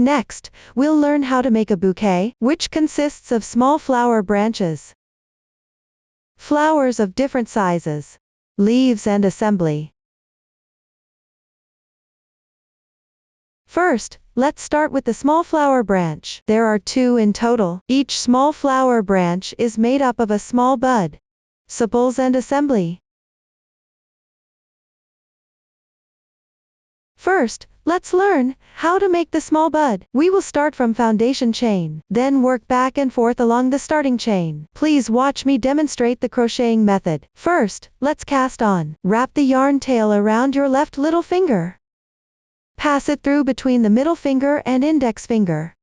Next, we'll learn how to make a bouquet, which consists of small flower branches, flowers of different sizes, leaves and assembly. First, let's start with the small flower branch. There are 2 in total. Each small flower branch is made up of a small bud, sepals and assembly. First, let's learn how to make the small bud. We will start from foundation chain, then work back and forth along the starting chain. Please watch me demonstrate the crocheting method. First, let's cast on. Wrap the yarn tail around your left little finger. Pass it through between the middle finger and index finger.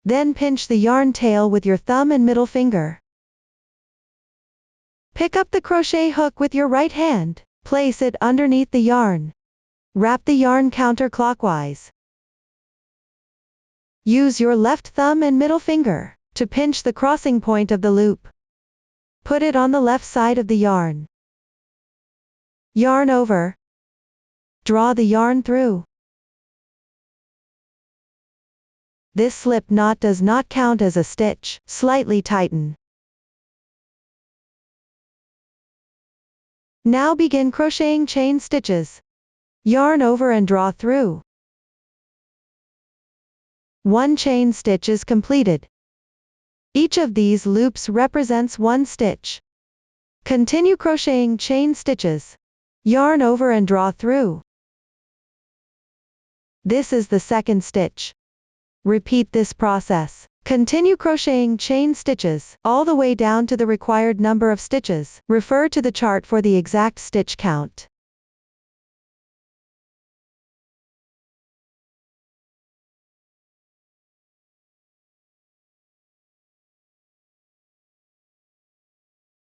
Then pinch the yarn tail with your thumb and middle finger. Pick up the crochet hook with your right hand. Place it underneath the yarn. Wrap the yarn counterclockwise. Use your left thumb and middle finger to pinch the crossing point of the loop. Put it on the left side of the yarn. Yarn over. Draw the yarn through. This slip knot does not count as a stitch. Slightly tighten. Now begin crocheting chain stitches. Yarn over and draw through. 1 chain stitch is completed. Each of these loops represents 1 stitch. Continue crocheting chain stitches. Yarn over and draw through. This is the second stitch. Repeat this process. Continue crocheting chain stitches all the way down to the required number of stitches. Refer to the chart for the exact stitch count.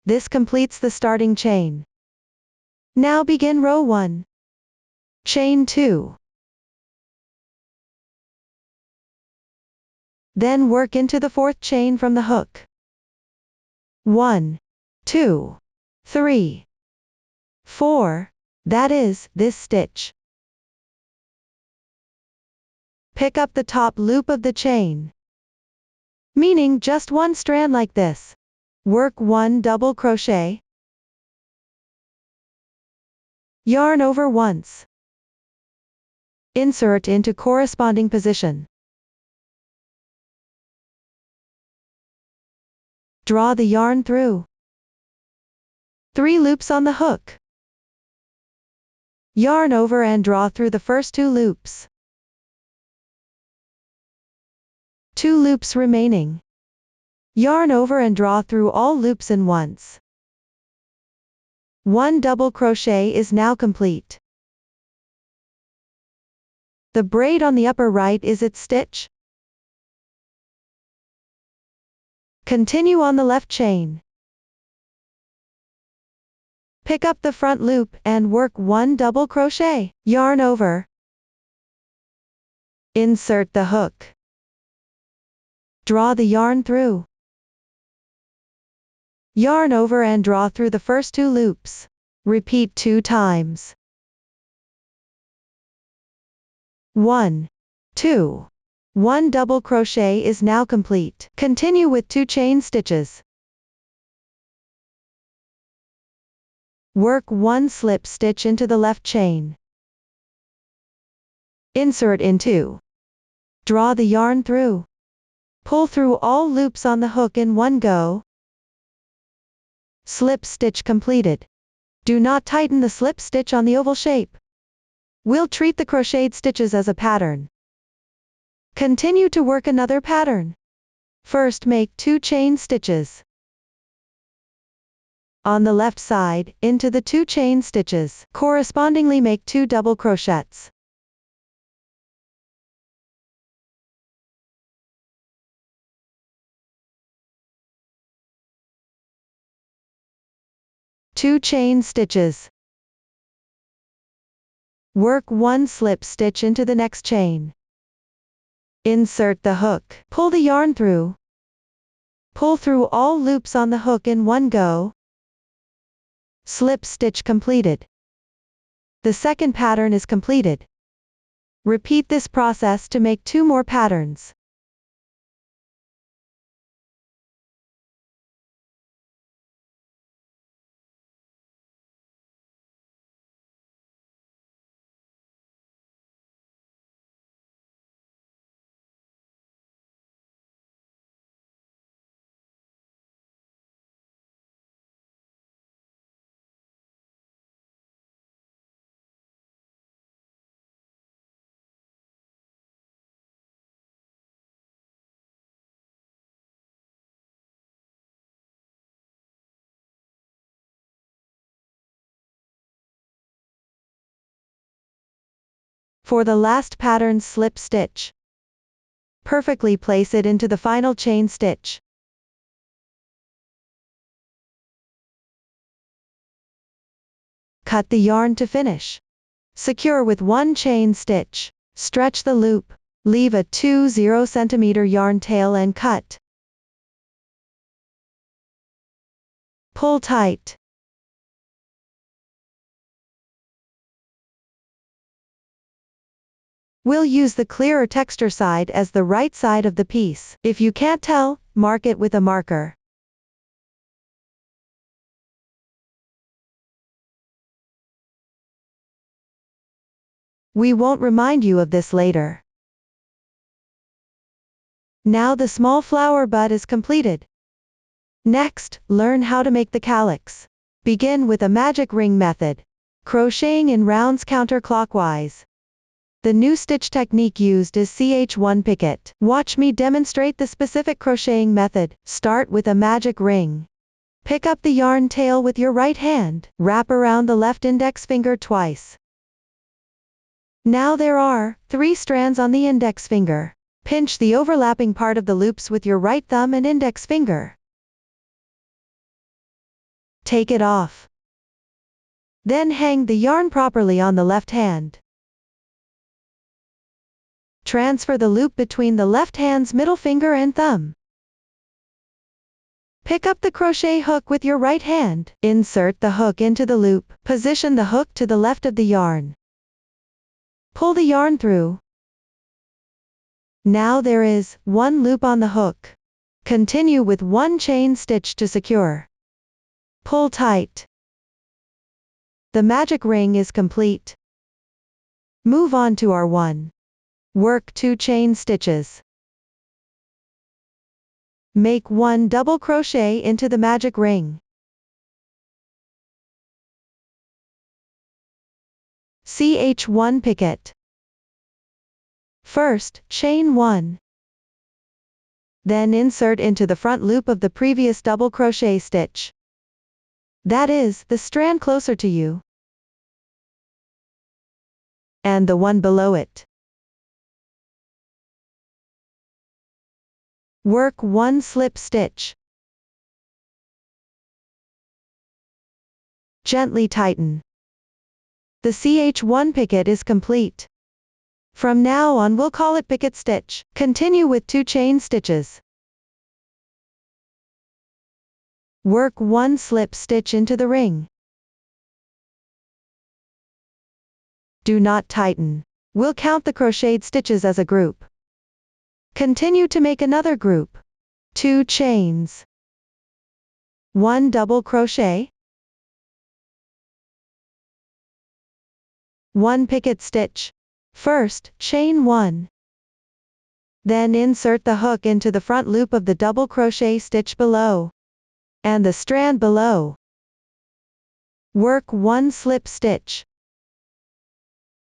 This completes the starting chain. Now begin row 1. Chain 2. Then work into the 4th chain from the hook. 1, 2, 3, 4. That is, this stitch. Pick up the top loop of the chain, meaning just 1 strand like this. Work 1 double crochet. Yarn over once. Insert into corresponding position. Draw the yarn through. 3 loops on the hook. Yarn over and draw through the first 2 loops. 2 loops remaining. Yarn over and draw through all loops in once. 1 double crochet is now complete. The braid on the upper right is its stitch. Continue on the left chain. Pick up the front loop and work 1 double crochet. Yarn over. Insert the hook. Draw the yarn through. Yarn over and draw through the first 2 loops. Repeat 2 times. 1, 2. 1 double crochet is now complete. Continue with 2 chain stitches. Work 1 slip stitch into the left chain. Insert into. Draw the yarn through. Pull through all loops on the hook in one go. Slip stitch completed. Do not tighten the slip stitch on the oval shape. We'll treat the crocheted stitches as a pattern. Continue to work another pattern. First make 2 chain stitches. On the left side, into the 2 chain stitches, correspondingly make 2 double crochets. Two chain stitches. Work 1 slip stitch into the next chain. Insert the hook. Pull the yarn through. Pull through all loops on the hook in one go. Slip stitch completed. The second pattern is completed. Repeat this process to make 2 more patterns. For the last pattern, slip stitch. Perfectly place it into the final chain stitch. Cut the yarn to finish. Secure with 1 chain stitch. Stretch the loop. Leave a 20 cm yarn tail and cut. Pull tight. We'll use the clearer texture side as the right side of the piece. If you can't tell, mark it with a marker. We won't remind you of this later. Now the small flower bud is completed. Next, learn how to make the calyx. Begin with a magic ring method. Crocheting in rounds counterclockwise. The new stitch technique used is Ch1 picket. Watch me demonstrate the specific crocheting method. Start with a magic ring. Pick up the yarn tail with your right hand. Wrap around the left index finger twice. Now there are 3 strands on the index finger. Pinch the overlapping part of the loops with your right thumb and index finger. Take it off. Then hang the yarn properly on the left hand. Transfer the loop between the left hand's middle finger and thumb. Pick up the crochet hook with your right hand. Insert the hook into the loop. Position the hook to the left of the yarn. Pull the yarn through. Now there is 1 loop on the hook. Continue with 1 chain stitch to secure. Pull tight. The magic ring is complete. Move on to R1. Work 2 chain stitches. Make 1 double crochet into the magic ring. Ch1 picket. First, chain 1. Then insert into the front loop of the previous double crochet stitch. That is, the strand closer to you. And the one below it. Work 1 slip stitch. Gently tighten. The Ch1 picket is complete. From now on we'll call it picket stitch. Continue with 2 chain stitches. Work 1 slip stitch into the ring. Do not tighten. We'll count the crocheted stitches as a group. Continue to make another group. 2 chains. 1 double crochet. 1 picket stitch. First, chain 1. Then insert the hook into the front loop of the double crochet stitch below. And the strand below. Work 1 slip stitch.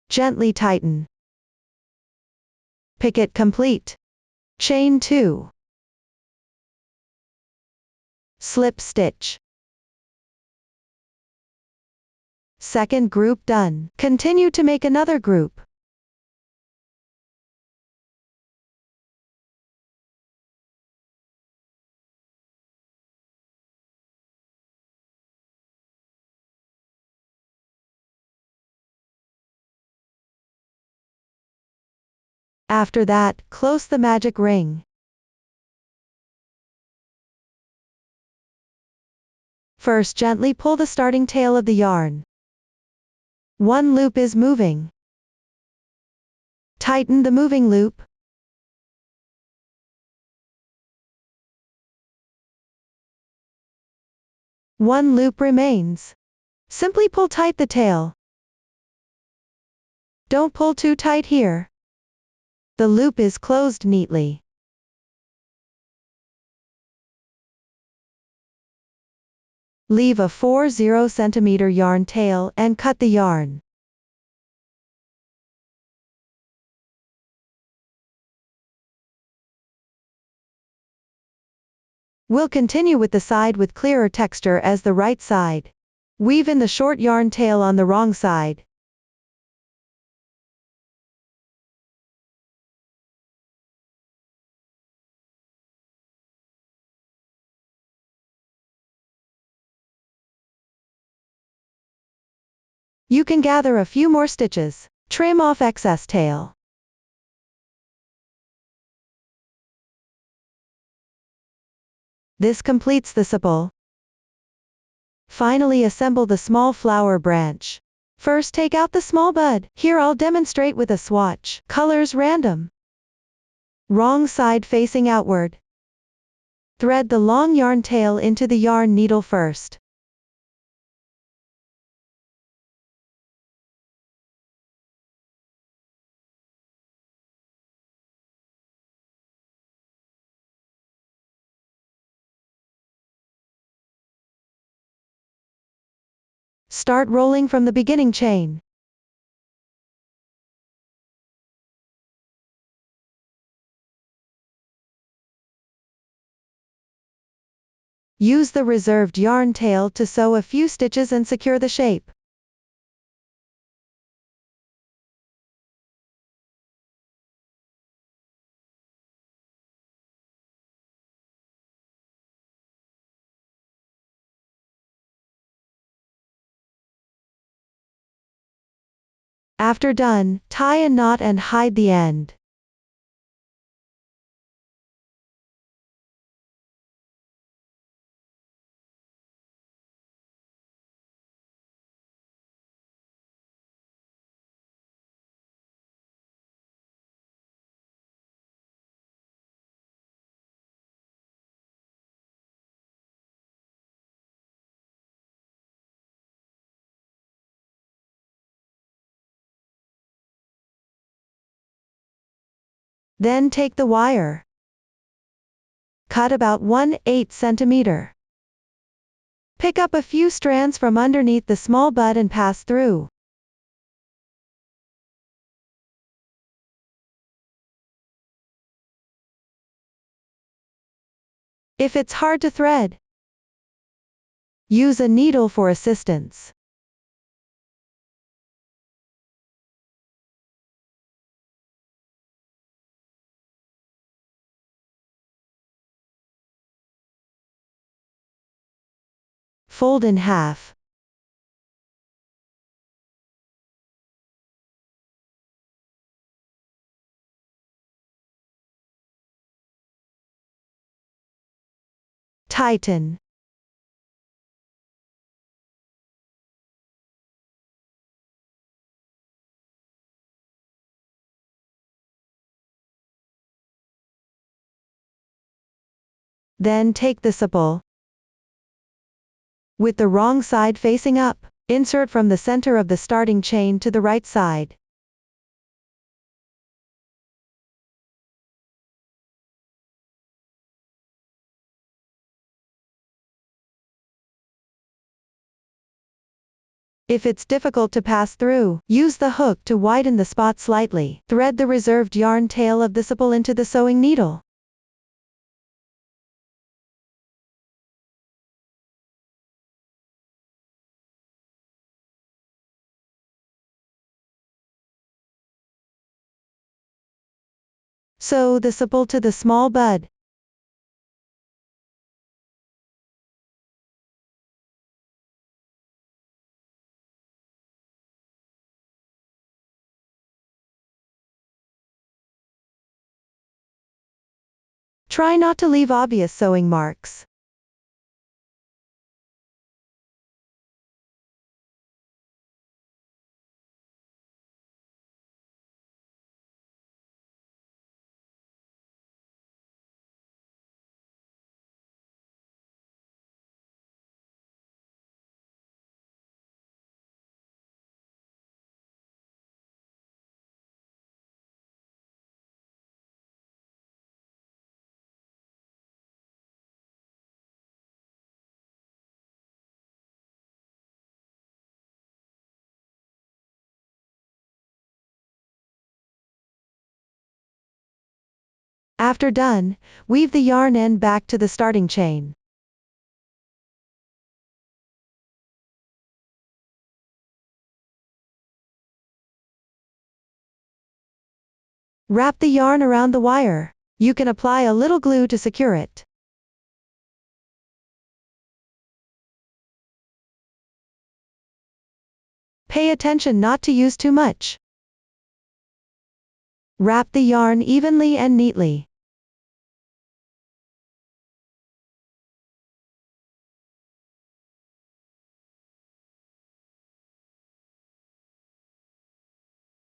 Gently tighten. Picket complete. Chain 2. Slip stitch. Second group done. Continue to make another group. After that, close the magic ring. First, gently pull the starting tail of the yarn. 1 loop is moving. Tighten the moving loop. One loop remains. Simply pull tight the tail. Don't pull too tight here. The loop is closed neatly. Leave a 40 cm yarn tail and cut the yarn. We'll continue with the side with clearer texture as the right side. Weave in the short yarn tail on the wrong side. You can gather a few more stitches. Trim off excess tail. This completes the sepal. Finally assemble the small flower branch. First take out the small bud. Here I'll demonstrate with a swatch. Colors random. Wrong side facing outward. Thread the long yarn tail into the yarn needle first. Start rolling from the beginning chain. Use the reserved yarn tail to sew a few stitches and secure the shape. After done, tie a knot and hide the end. Then take the wire. Cut about 1/8 cm. Pick up a few strands from underneath the small bud and pass through. If it's hard to thread, use a needle for assistance. Fold in half. Tighten. Then take the sepal. With the wrong side facing up, insert from the center of the starting chain to the right side. If it's difficult to pass through, use the hook to widen the spot slightly. Thread the reserved yarn tail of the sepal into the sewing needle. Sew the sepal to the small bud. Try not to leave obvious sewing marks. After done, weave the yarn end back to the starting chain. Wrap the yarn around the wire. You can apply a little glue to secure it. Pay attention not to use too much. Wrap the yarn evenly and neatly.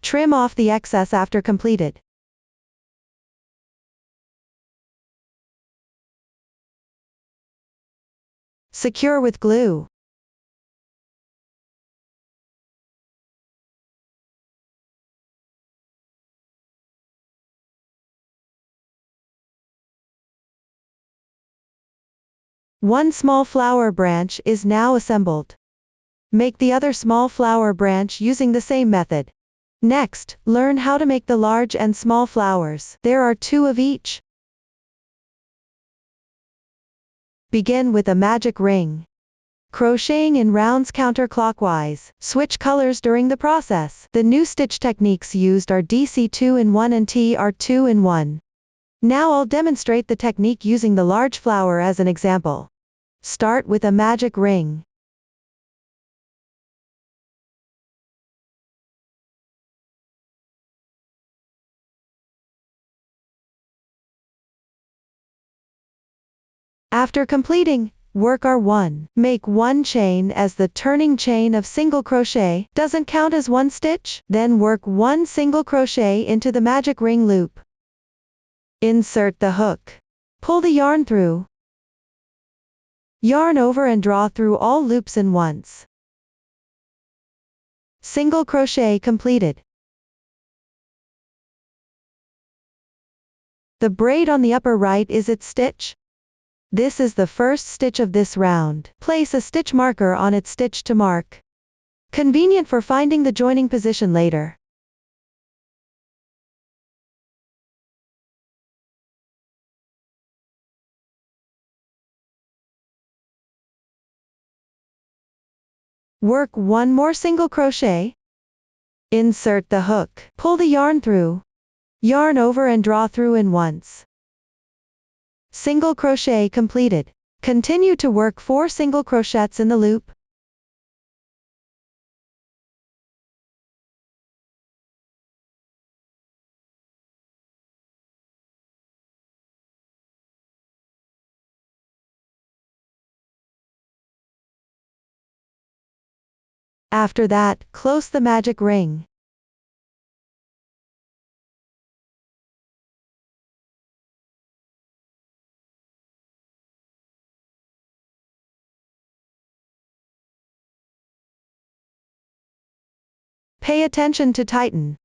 Trim off the excess after completed. Secure with glue. One small flower branch is now assembled. Make the other small flower branch using the same method. Next, learn how to make the large and small flowers. There are 2 of each. Begin with a magic ring. Crocheting in rounds counterclockwise. Switch colors during the process. The new stitch techniques used are DC 2-in-1 and TR 2-in-1. Now I'll demonstrate the technique using the large flower as an example. Start with a magic ring. After completing, work R1. Make 1 chain as the turning chain of single crochet. Doesn't count as 1 stitch. Then work 1 single crochet into the magic ring loop. Insert the hook. Pull the yarn through. Yarn over and draw through all loops in once. Single crochet completed. The braid on the upper right is its stitch. This is the first stitch of this round. Place a stitch marker on its stitch to mark. Convenient for finding the joining position later. Work 1 more single crochet. Insert the hook. Pull the yarn through. Yarn over and draw through in once. Single crochet completed. Continue to work 4 single crochets in the loop. After that, close the magic ring. Pay attention to tighten.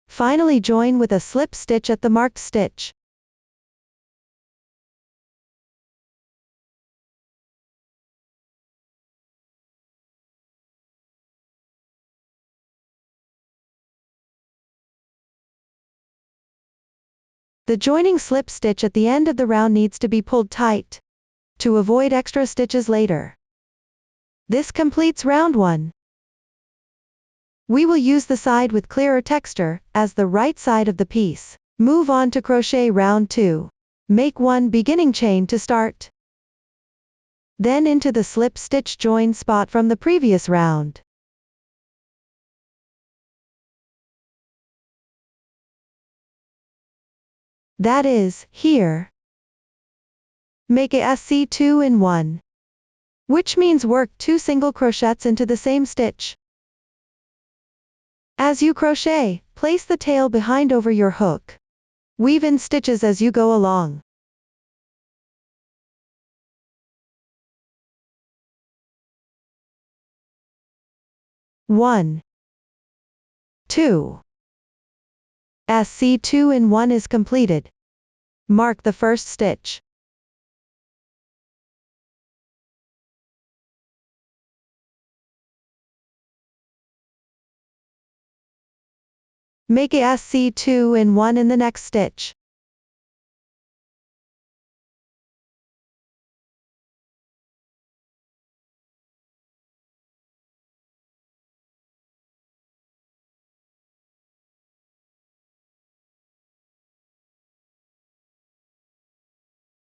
Finally join with a slip stitch at the marked stitch. The joining slip stitch at the end of the round needs to be pulled tight to avoid extra stitches later. This completes round 1. We will use the side with clearer texture as the right side of the piece. Move on to crochet round 2. Make 1 beginning chain to start. Then into the slip stitch join spot from the previous round. That is, here. Make a SC 2-in-1. Which means work 2 single crochets into the same stitch. As you crochet, place the tail behind over your hook. Weave in stitches as you go along. One, 2. SC 2-in-1 is completed. Mark the first stitch. Make a SC2 in 1 in the next stitch.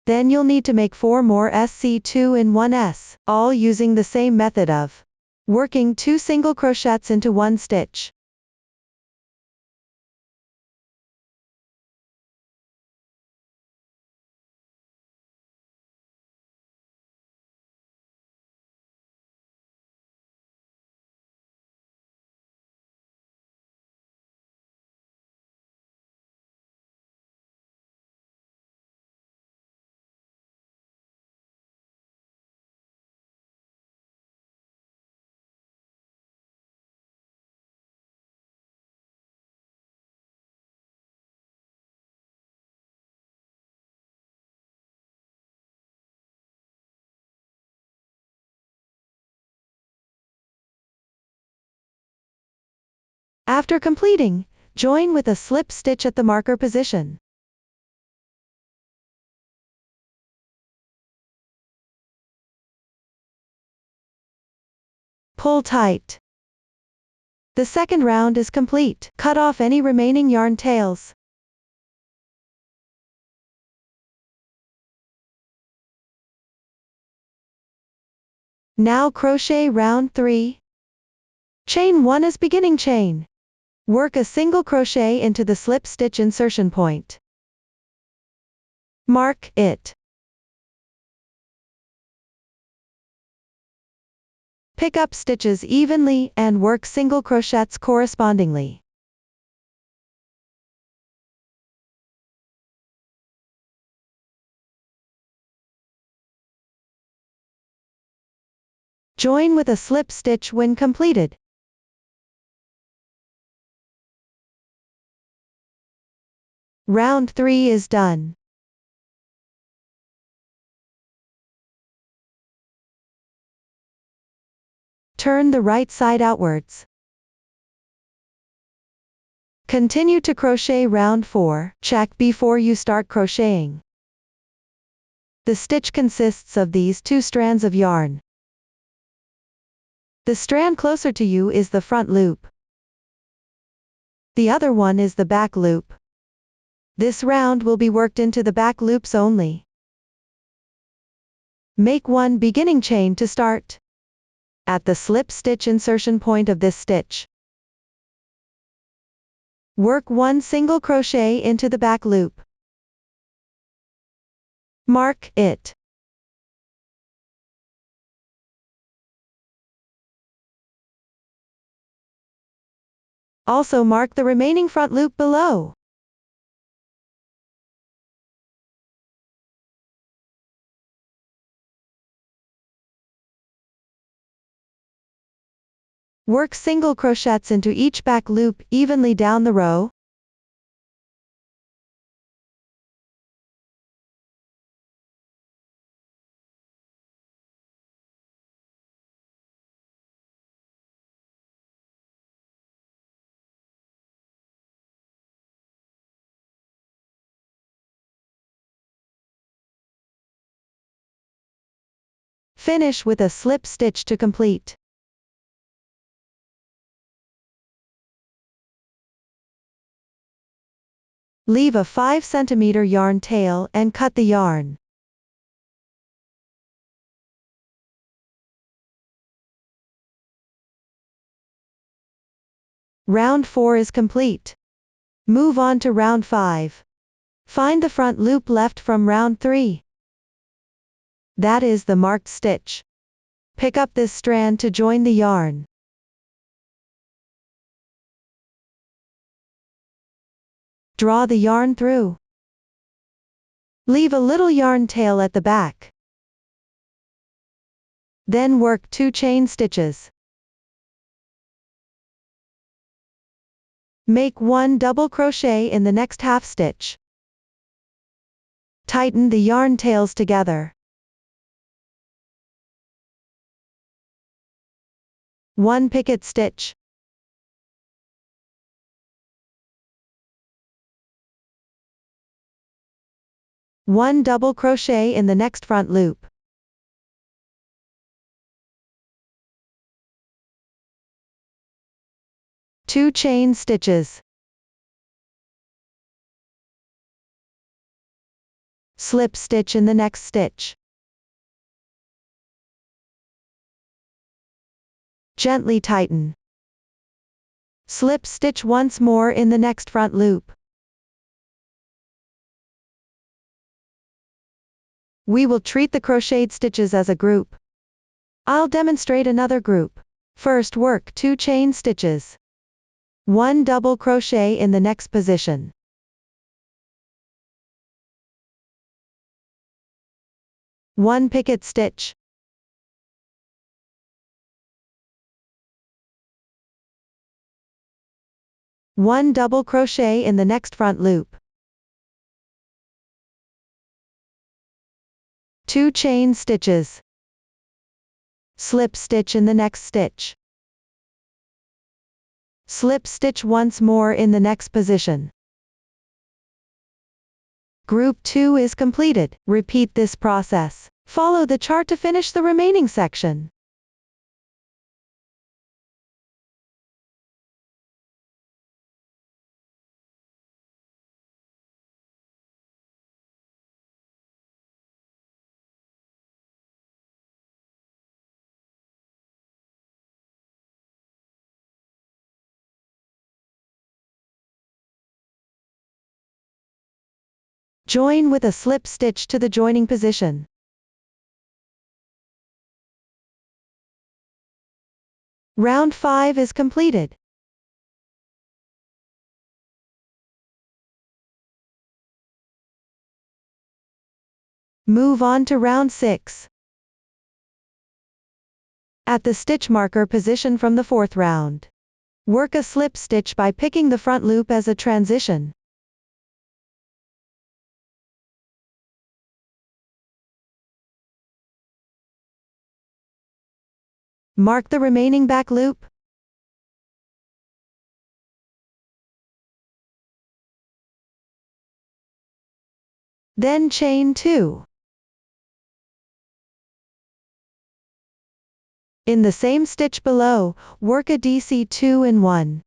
Then you'll need to make 4 more SC2 in 1s, all using the same method of working 2 single crochets into 1 stitch. After completing, join with a slip stitch at the marker position. Pull tight. The second round is complete. Cut off any remaining yarn tails. Now crochet round 3. Chain 1 as beginning chain. Work a single crochet into the slip stitch insertion point. Mark it. Pick up stitches evenly and work single crochets correspondingly. Join with a slip stitch when completed. Round 3 is done. Turn the right side outwards. Continue to crochet round 4. Check before you start crocheting. The stitch consists of these 2 strands of yarn. The strand closer to you is the front loop. The other one is the back loop. This round will be worked into the back loops only. Make 1 beginning chain to start. At the slip stitch insertion point of this stitch. Work 1 single crochet into the back loop. Mark it. Also mark the remaining front loop below. Work single crochets into each back loop evenly down the row. Finish with a slip stitch to complete. Leave a 5 cm yarn tail and cut the yarn. Round 4 is complete. Move on to round 5. Find the front loop left from round 3. That is the marked stitch. Pick up this strand to join the yarn. Draw the yarn through. Leave a little yarn tail at the back. Then work 2 chain stitches. Make 1 double crochet in the next half stitch. Tighten the yarn tails together. 1 picket stitch. 1 double crochet in the next front loop. Two chain stitches. Slip stitch in the next stitch. Gently tighten. Slip stitch once more in the next front loop. We will treat the crocheted stitches as a group. I'll demonstrate another group. First, work 2 chain stitches. 1 double crochet in the next position. One picket stitch. One double crochet in the next front loop. 2 chain stitches. Slip stitch in the next stitch. Slip stitch once more in the next position. Group 2 is completed. Repeat this process. Follow the chart to finish the remaining section. Join with a slip stitch to the joining position. Round 5 is completed. Move on to round 6. At the stitch marker position from the 4th round. Work a slip stitch by picking the front loop as a transition. Mark the remaining back loop. Then chain 2. In the same stitch below, work a DC2 in 1.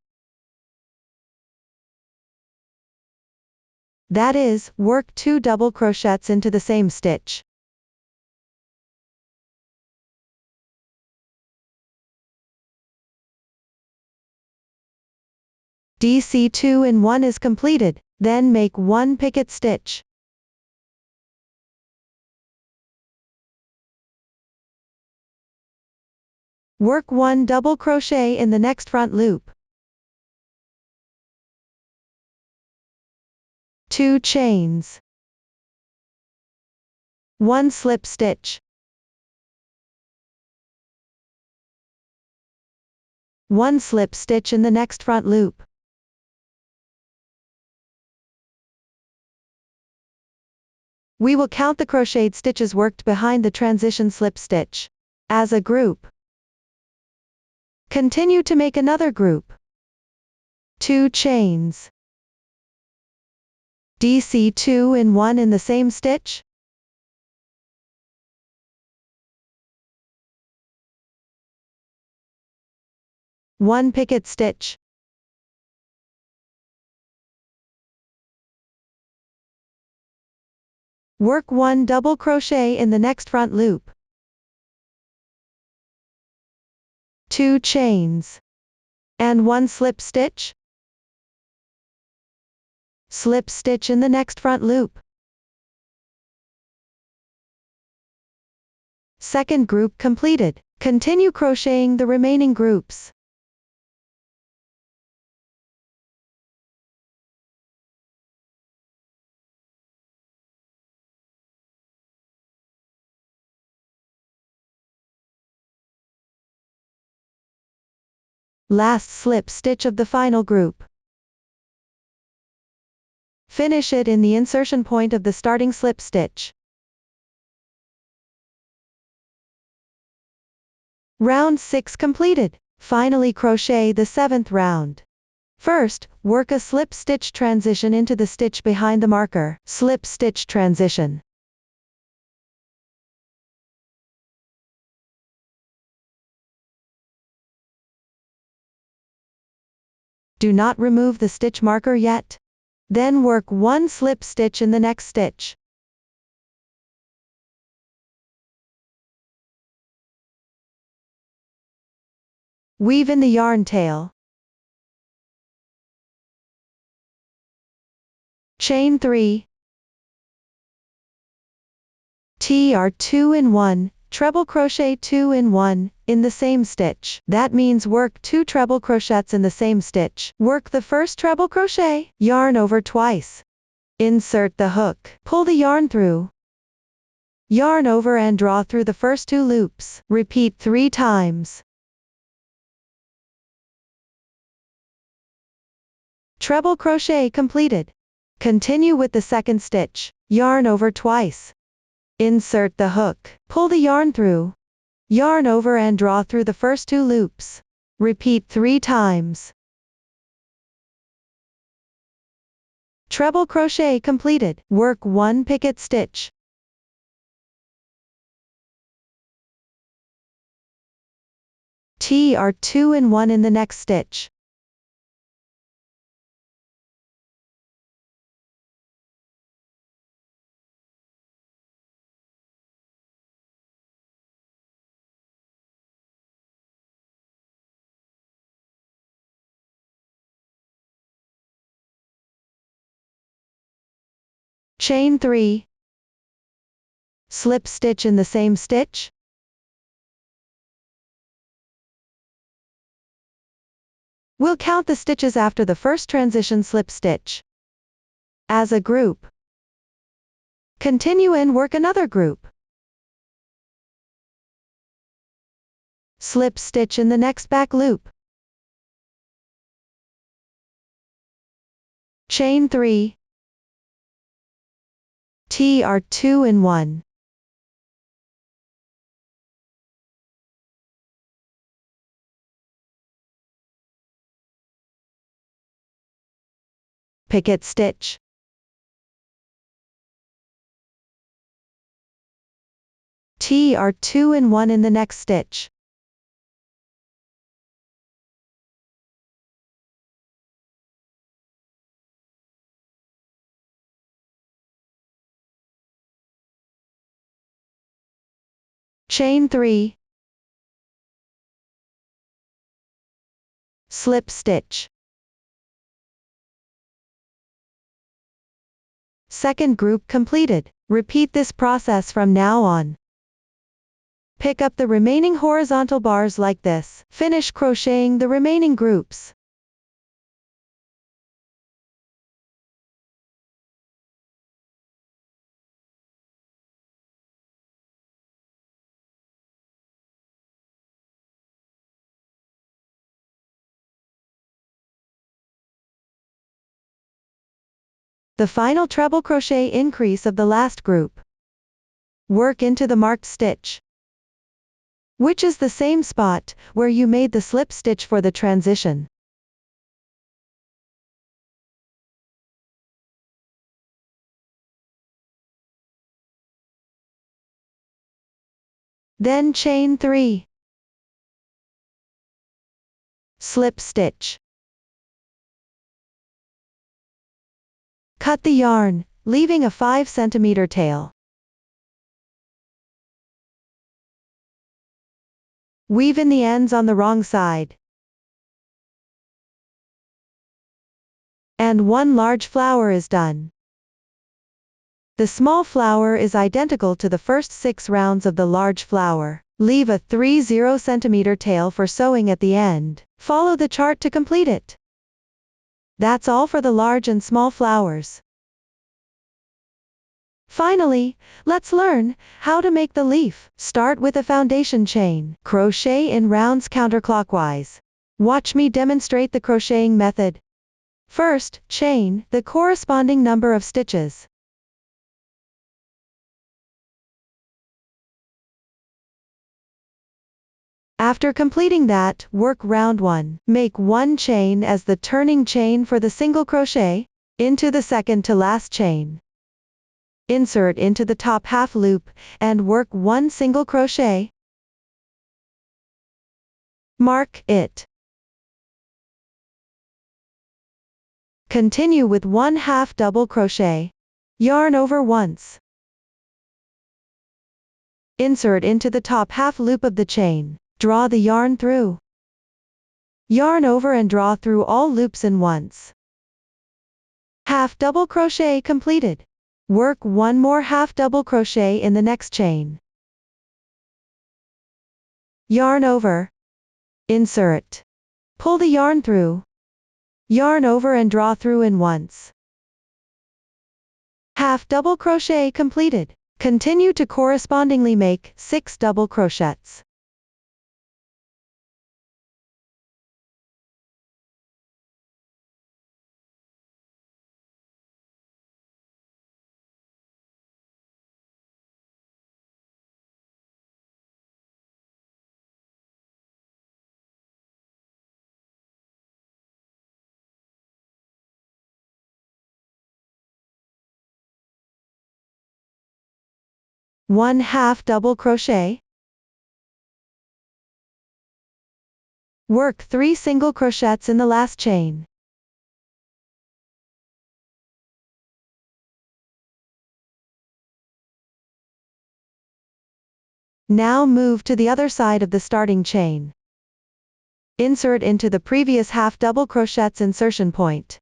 That is, work 2 double crochets into the same stitch. DC2 in 1 is completed, then make 1 picket stitch. Work 1 double crochet in the next front loop. 2 chains. 1 slip stitch. 1 slip stitch in the next front loop. We will count the crocheted stitches worked behind the transition slip stitch. As a group. Continue to make another group. 2 chains. DC2 in 1 in the same stitch. One picket stitch. Work 1 double crochet in the next front loop. 2 chains. And 1 slip stitch. Slip stitch in the next front loop. Second group completed. Continue crocheting the remaining groups. Last slip stitch of the final group. Finish it in the insertion point of the starting slip stitch. Round 6 completed. Finally crochet the 7th round. First, work a slip stitch transition into the stitch behind the marker. Slip stitch transition. Do not remove the stitch marker yet. Then work one slip stitch in the next stitch. Weave in the yarn tail. Chain 3. Pt2 in 1, treble crochet 2 in 1, in the same stitch. That means work 2 treble crochets in the same stitch. Work the first treble crochet, yarn over twice. Insert the hook. Pull the yarn through. Yarn over and draw through the first 2 loops. Repeat 3 times. Treble crochet completed. Continue with the second stitch. Yarn over twice. Insert the hook. Pull the yarn through. Yarn over and draw through the first 2 loops. Repeat 3 times. Treble crochet completed. Work 1 picket stitch. Pt2 in 1 in the next stitch. Chain 3. Slip stitch in the same stitch. We'll count the stitches after the first transition slip stitch. As a group. Continue and work another group. Slip stitch in the next back loop. Chain 3. Pt2 in 1. Picket stitch. Pt2 in 1 in the next stitch. Chain 3. Slip stitch. Second group completed. Repeat this process from now on. Pick up the remaining horizontal bars like this. Finish crocheting the remaining groups. The final treble crochet increase of the last group. Work into the marked stitch, which is the same spot where you made the slip stitch for the transition. Then chain 3. Slip stitch. Cut the yarn, leaving a 5 cm tail. Weave in the ends on the wrong side. And one large flower is done. The small flower is identical to the first 6 rounds of the large flower. Leave a 30 cm tail for sewing at the end. Follow the chart to complete it. That's all for the large and small flowers. Finally, let's learn how to make the leaf. Start with a foundation chain. Crochet in rounds counterclockwise. Watch me demonstrate the crocheting method. First, chain the corresponding number of stitches. After completing that, work round 1. Make 1 chain as the turning chain for the single crochet, into the second to last chain. Insert into the top half loop, and work 1 single crochet. Mark it. Continue with 1 half double crochet. Yarn over once. Insert into the top half loop of the chain. Draw the yarn through. Yarn over and draw through all loops in once. Half double crochet completed. Work 1 more half double crochet in the next chain. Yarn over. Insert. Pull the yarn through. Yarn over and draw through in once. Half double crochet completed. Continue to correspondingly make 6 double crochets. One half double crochet. Work 3 single crochets in the last chain. Now move to the other side of the starting chain. Insert into the previous half double crochet's insertion point.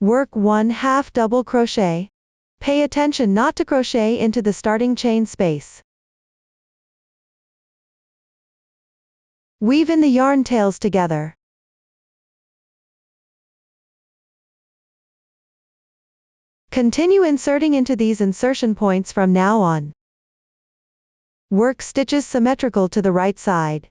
Work 1 half double crochet. Pay attention not to crochet into the starting chain space. Weave in the yarn tails together. Continue inserting into these insertion points from now on. Work stitches symmetrical to the right side.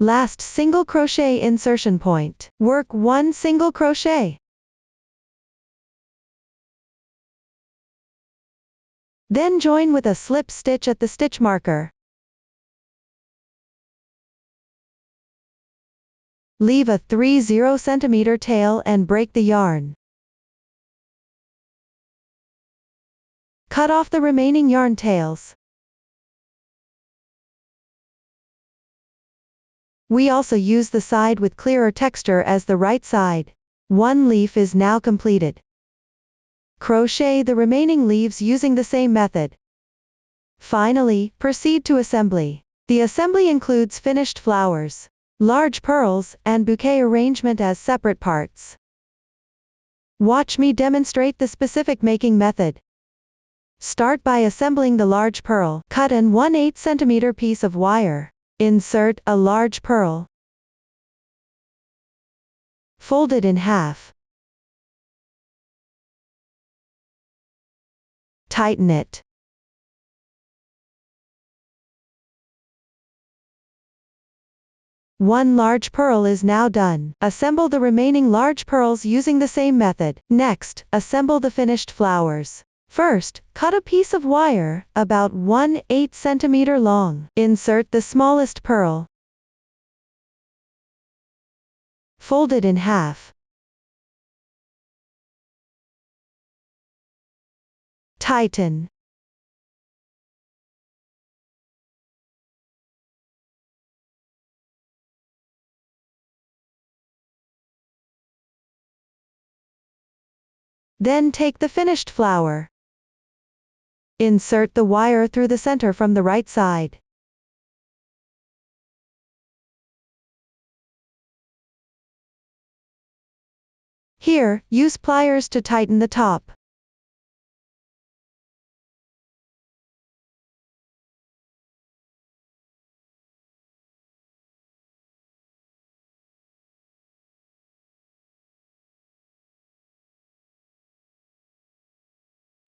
Last single crochet insertion point. Work 1 single crochet. Then join with a slip stitch at the stitch marker. Leave a 30 cm tail and break the yarn. Cut off the remaining yarn tails. We also use the side with clearer texture as the right side. 1 leaf is now completed. Crochet the remaining leaves using the same method. Finally, proceed to assembly. The assembly includes finished flowers, large pearls, and bouquet arrangement as separate parts. Watch me demonstrate the specific making method. Start by assembling the large pearl. Cut an 1/8 cm piece of wire. Insert a large pearl. Fold it in half. Tighten it. One large pearl is now done. Assemble the remaining large pearls using the same method. Next, assemble the finished flowers. First, cut a piece of wire, about 1/8 cm long. Insert the smallest pearl. Fold it in half. Tighten. Then take the finished flower. Insert the wire through the center from the right side. Here, use pliers to tighten the top.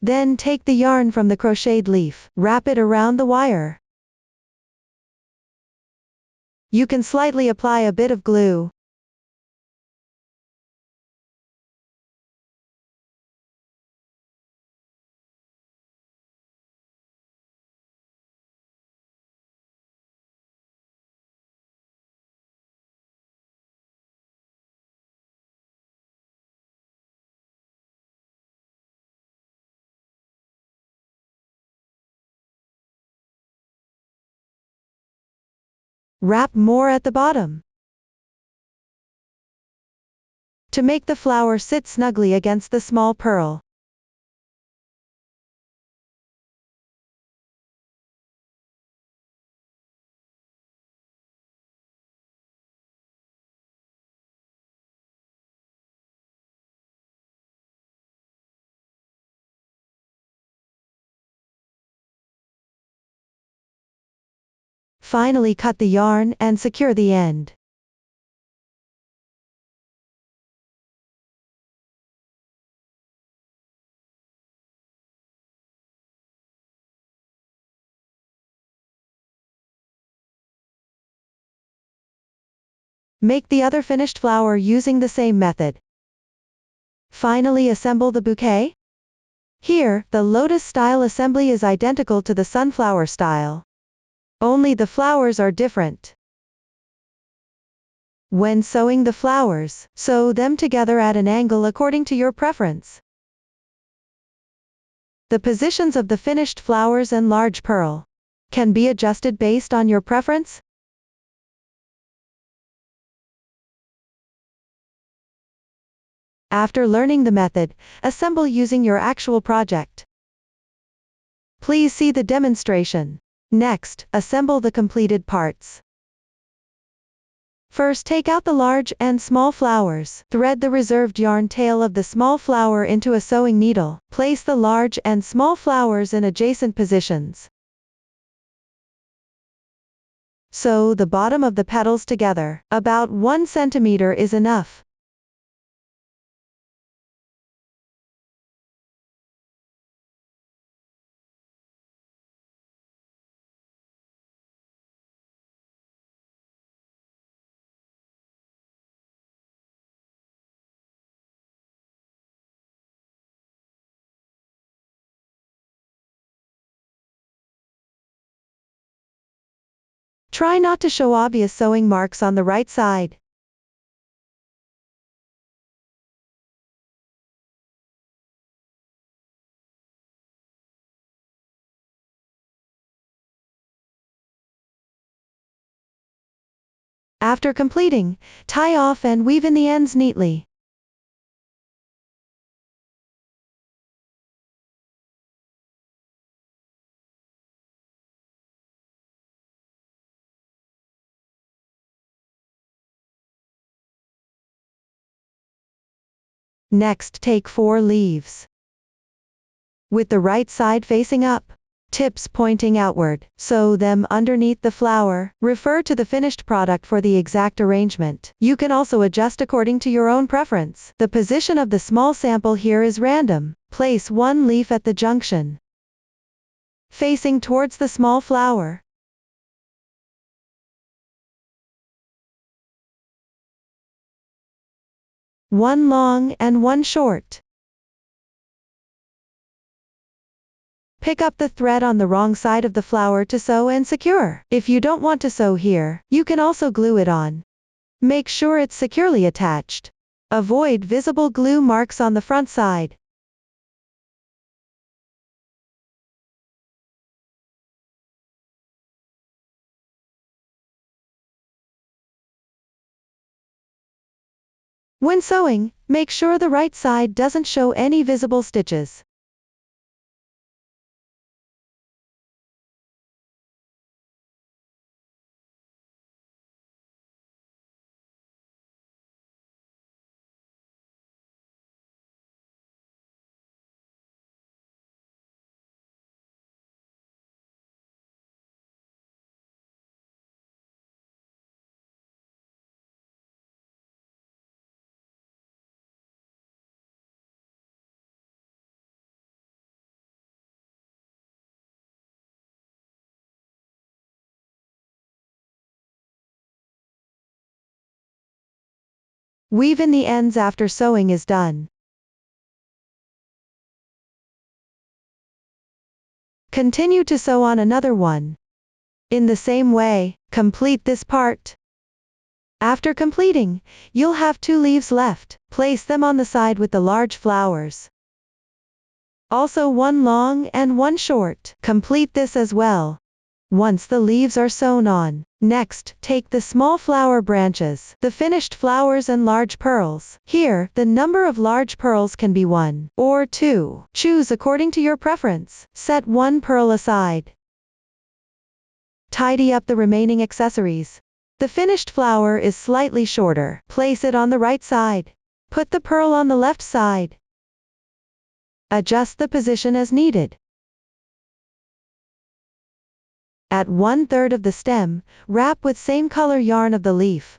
Then take the yarn from the crocheted leaf, wrap it around the wire. You can slightly apply a bit of glue. Wrap more at the bottom. To make the flower sit snugly against the small pearl. Finally, cut the yarn and secure the end. Make the other finished flower using the same method. Finally, assemble the bouquet. Here, the lotus style assembly is identical to the sunflower style. Only the flowers are different. When sewing the flowers, sew them together at an angle according to your preference. The positions of the finished flowers and large pearl can be adjusted based on your preference. After learning the method, assemble using your actual project. Please see the demonstration. Next, assemble the completed parts. First, take out the large and small flowers. Thread the reserved yarn tail of the small flower into a sewing needle. Place the large and small flowers in adjacent positions. Sew the bottom of the petals together. About 1 centimeter is enough. Try not to show obvious sewing marks on the right side. After completing, tie off and weave in the ends neatly. Next, take 4 leaves. With the right side facing up, tips pointing outward, sew them underneath the flower. Refer to the finished product for the exact arrangement. You can also adjust according to your own preference. The position of the small sample here is random. Place 1 leaf at the junction, facing towards the small flower. One long and one short. Pick up the thread on the wrong side of the flower to sew and secure. If you don't want to sew here, you can also glue it on. Make sure it's securely attached. Avoid visible glue marks on the front side. When sewing, make sure the right side doesn't show any visible stitches. Weave in the ends after sewing is done. Continue to sew on another one. In the same way, complete this part. After completing, you'll have 2 leaves left. Place them on the side with the large flowers. Also 1 long and 1 short. Complete this as well. Once the leaves are sewn on, next, take the small flower branches, the finished flowers and large pearls. Here, the number of large pearls can be 1 or 2. Choose according to your preference. Set 1 pearl aside. Tidy up the remaining accessories. The finished flower is slightly shorter. Place it on the right side. Put the pearl on the left side. Adjust the position as needed. At 1/3 of the stem, wrap with same color yarn of the leaf.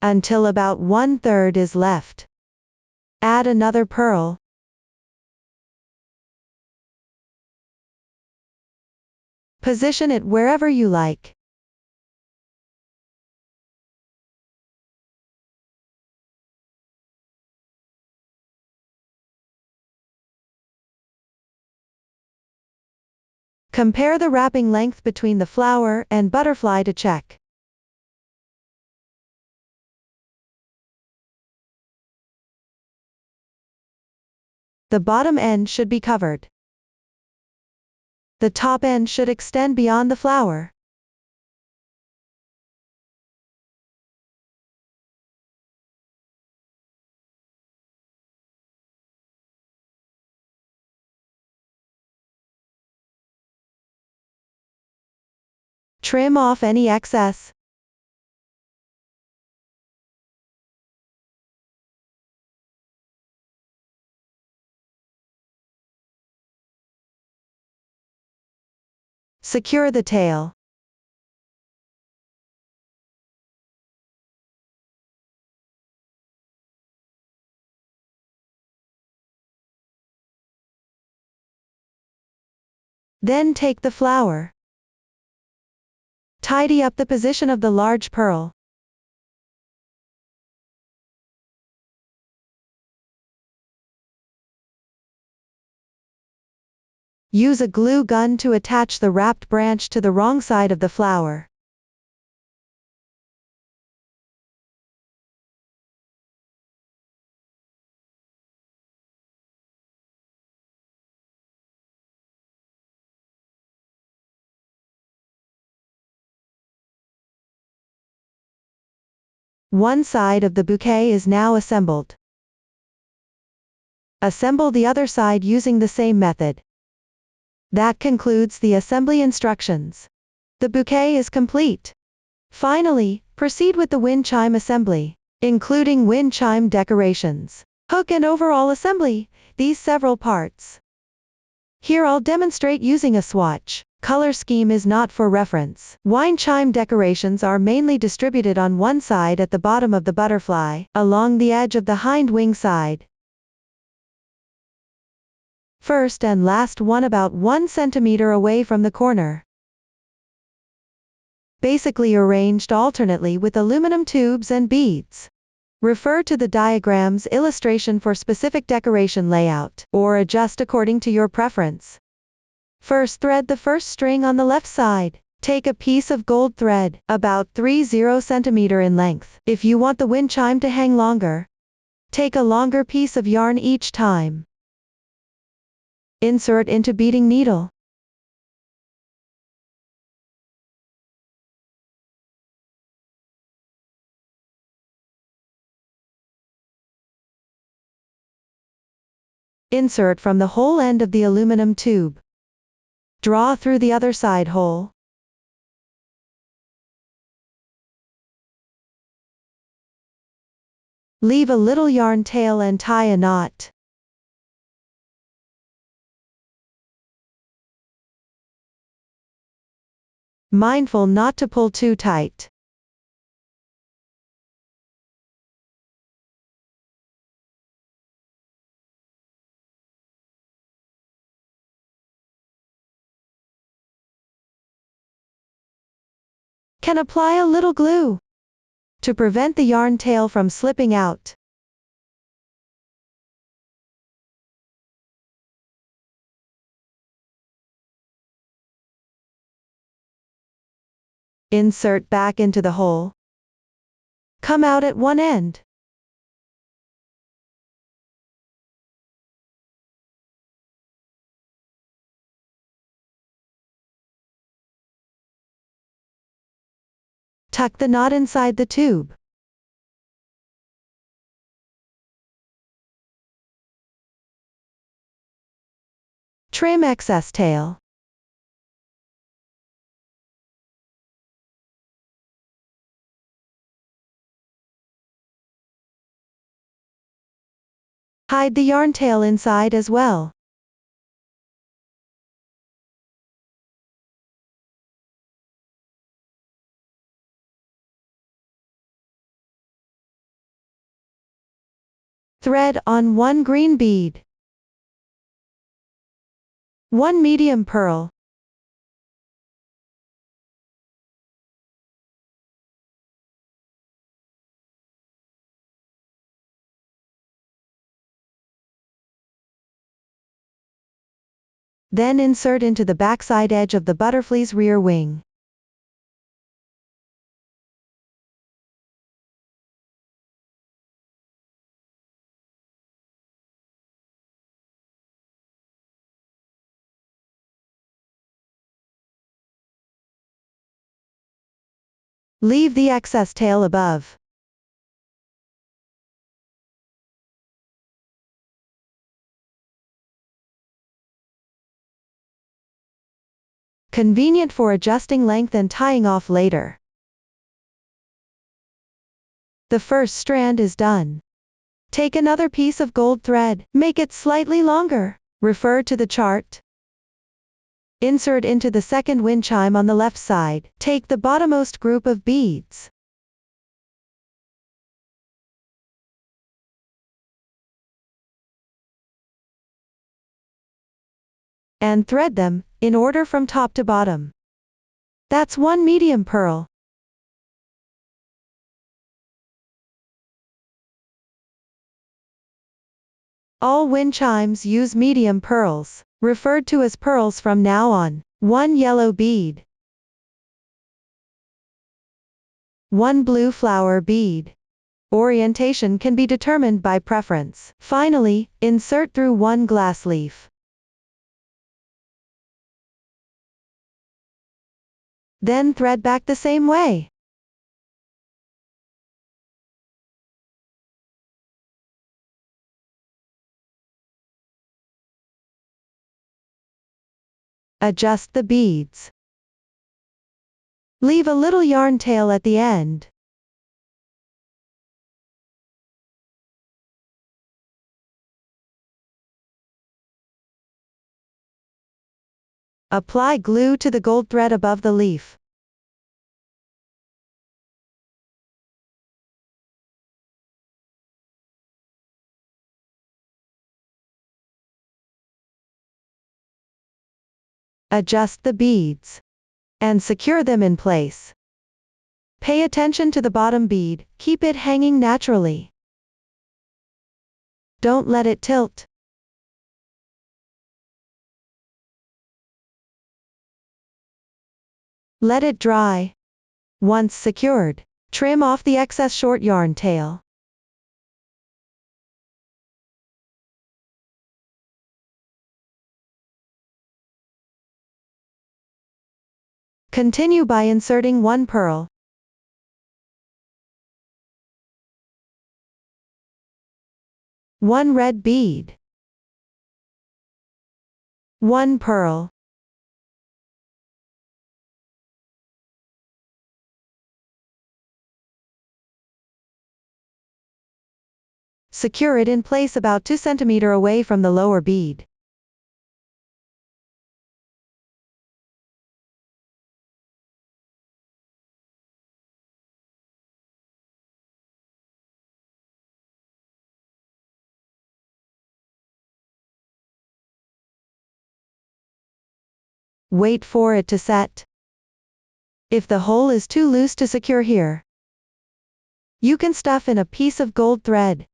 Until about 1/3 is left. Add another pearl. Position it wherever you like. Compare the wrapping length between the flower and butterfly to check. The bottom end should be covered. The top end should extend beyond the flower. Trim off any excess. Secure the tail. Then take the flower. Tidy up the position of the large pearl. Use a glue gun to attach the wrapped branch to the wrong side of the flower. One side of the bouquet is now assembled. Assemble the other side using the same method. That concludes the assembly instructions. The bouquet is complete. Finally, proceed with the wind chime assembly, including wind chime decorations, hook and overall assembly, these several parts. Here I'll demonstrate using a swatch. Color scheme is not for reference. Wind chime decorations are mainly distributed on one side at the bottom of the butterfly, along the edge of the hind wing side. First and last one about 1 centimeter away from the corner. Basically arranged alternately with aluminum tubes and beads. Refer to the diagram's illustration for specific decoration layout, or adjust according to your preference. First thread the first string on the left side. Take a piece of gold thread, about 30 cm in length. If you want the wind chime to hang longer, take a longer piece of yarn each time. Insert into beading needle. Insert from the whole end of the aluminum tube. Draw through the other side hole. Leave a little yarn tail and tie a knot. Mindful not to pull too tight. can apply a little glue to prevent the yarn tail from slipping out. Insert back into the hole. Come out at one end. Tuck the knot inside the tube. Trim excess tail. Hide the yarn tail inside as well. Thread on one green bead. One medium purl. Then insert into the backside edge of the butterfly's rear wing. Leave the excess tail above. Convenient for adjusting length and tying off later. The first strand is done. Take another piece of gold thread, make it slightly longer. Refer to the chart. Insert into the second wind chime on the left side. Take the bottommost group of beads. And thread them, in order from top to bottom. That's one medium purl. All wind chimes use medium purls, referred to as purls from now on. One yellow bead. One blue flower bead. Orientation can be determined by preference. Finally, insert through one glass leaf. Then thread back the same way. Adjust the beads. Leave a little yarn tail at the end. Apply glue to the gold thread above the leaf. Adjust the beads. And secure them in place. Pay attention to the bottom bead, keep it hanging naturally. Don't let it tilt. Let it dry. Once secured, trim off the excess short yarn tail. Continue by inserting one purl. One red bead. One purl. Secure it in place about 2 cm away from the lower bead. Wait for it to set. If the hole is too loose to secure here, you can stuff in a piece of gold thread.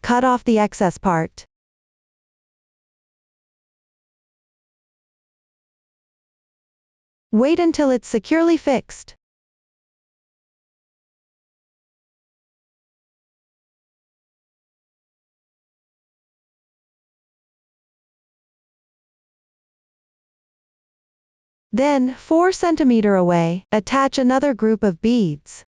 Cut off the excess part. Wait until it's securely fixed. Then, 4 cm away, attach another group of beads.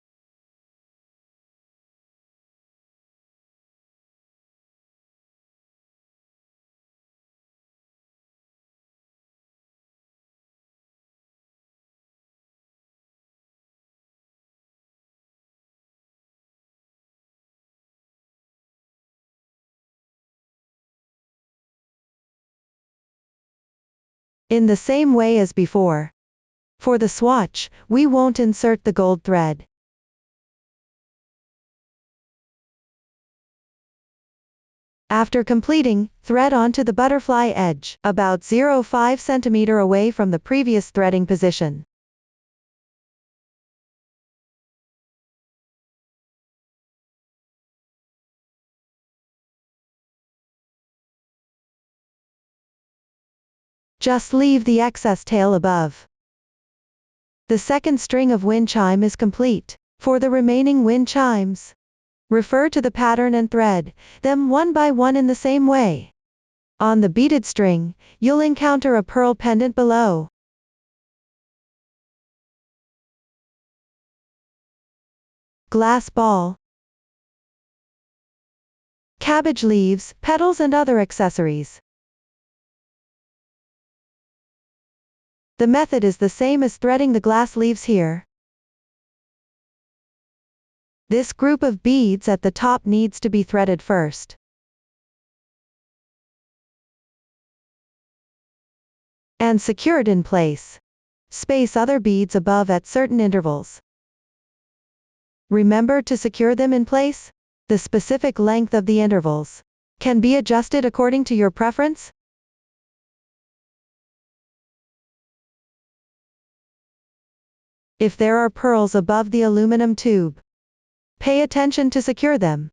In the same way as before. For the swatch, we won't insert the gold thread. After completing, thread onto the butterfly edge, about 0.5 cm away from the previous threading position. Just leave the excess tail above. The second string of wind chime is complete. For the remaining wind chimes, refer to the pattern and thread them one by one in the same way. On the beaded string, you'll encounter a pearl pendant below. Glass ball, cabbage leaves, petals and other accessories. The method is the same as threading the glass leaves here. This group of beads at the top needs to be threaded first. And secured in place. Space other beads above at certain intervals. Remember to secure them in place. The specific length of the intervals can be adjusted according to your preference. If there are pearls above the aluminum tube, pay attention to secure them.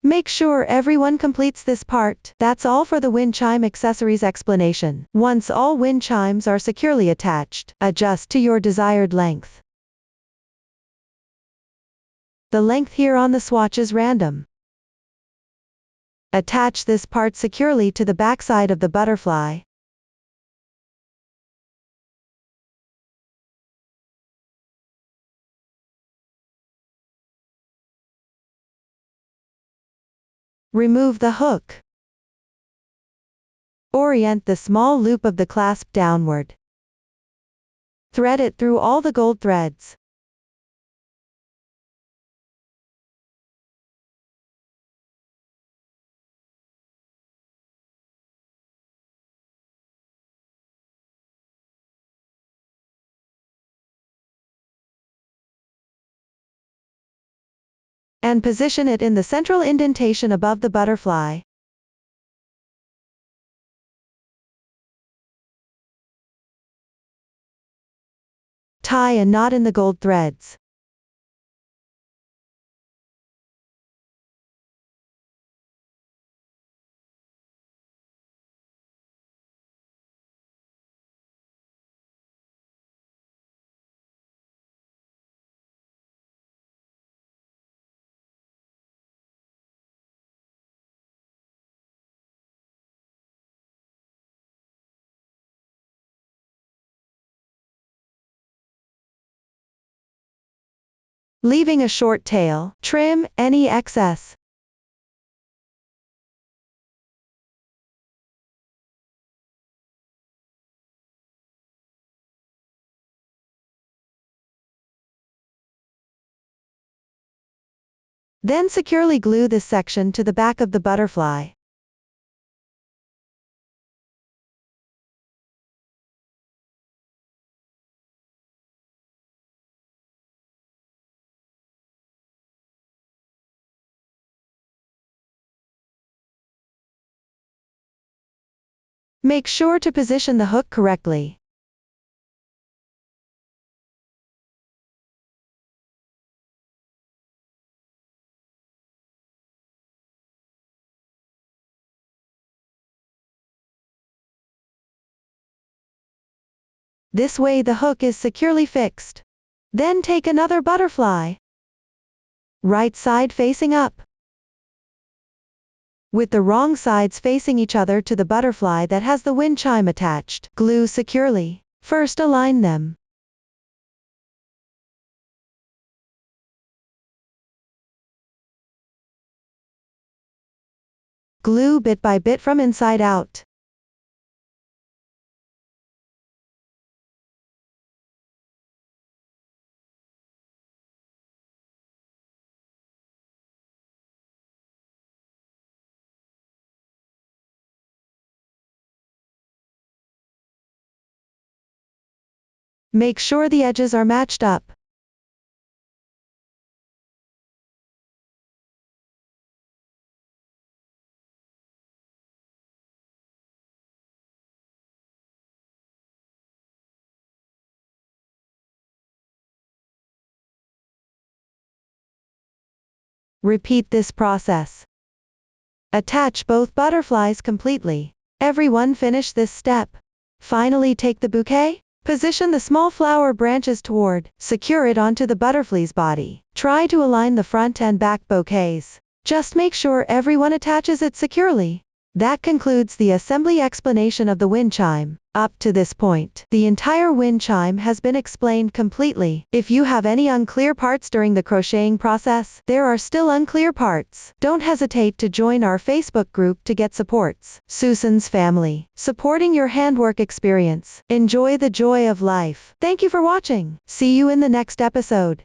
Make sure everyone completes this part. That's all for the wind chime accessories explanation. Once all wind chimes are securely attached, adjust to your desired length. The length here on the swatch is random. Attach this part securely to the backside of the butterfly. Remove the hook. Orient the small loop of the clasp downward. Thread it through all the gold threads. And position it in the central indentation above the butterfly. Tie a knot in the gold threads. Leaving a short tail, trim any excess. Then securely glue this section to the back of the butterfly. Make sure to position the hook correctly. This way the hook is securely fixed. Then take another butterfly. Right side facing up. With the wrong sides facing each other to the butterfly that has the wind chime attached, glue securely. First align them. Glue bit by bit from inside out. Make sure the edges are matched up. Repeat this process. Attach both butterflies completely. Everyone finish this step. Finally take the bouquet. Position the small flower branches toward, secure it onto the butterfly's body. Try to align the front and back bouquets. Just make sure everyone attaches it securely. That concludes the assembly explanation of the wind chime. Up to this point, the entire wind chime has been explained completely. If you have any unclear parts during the crocheting process, there are still unclear parts. Don't hesitate to join our Facebook group to get supports. Susan's family, supporting your handwork experience. Enjoy the joy of life. Thank you for watching. See you in the next episode.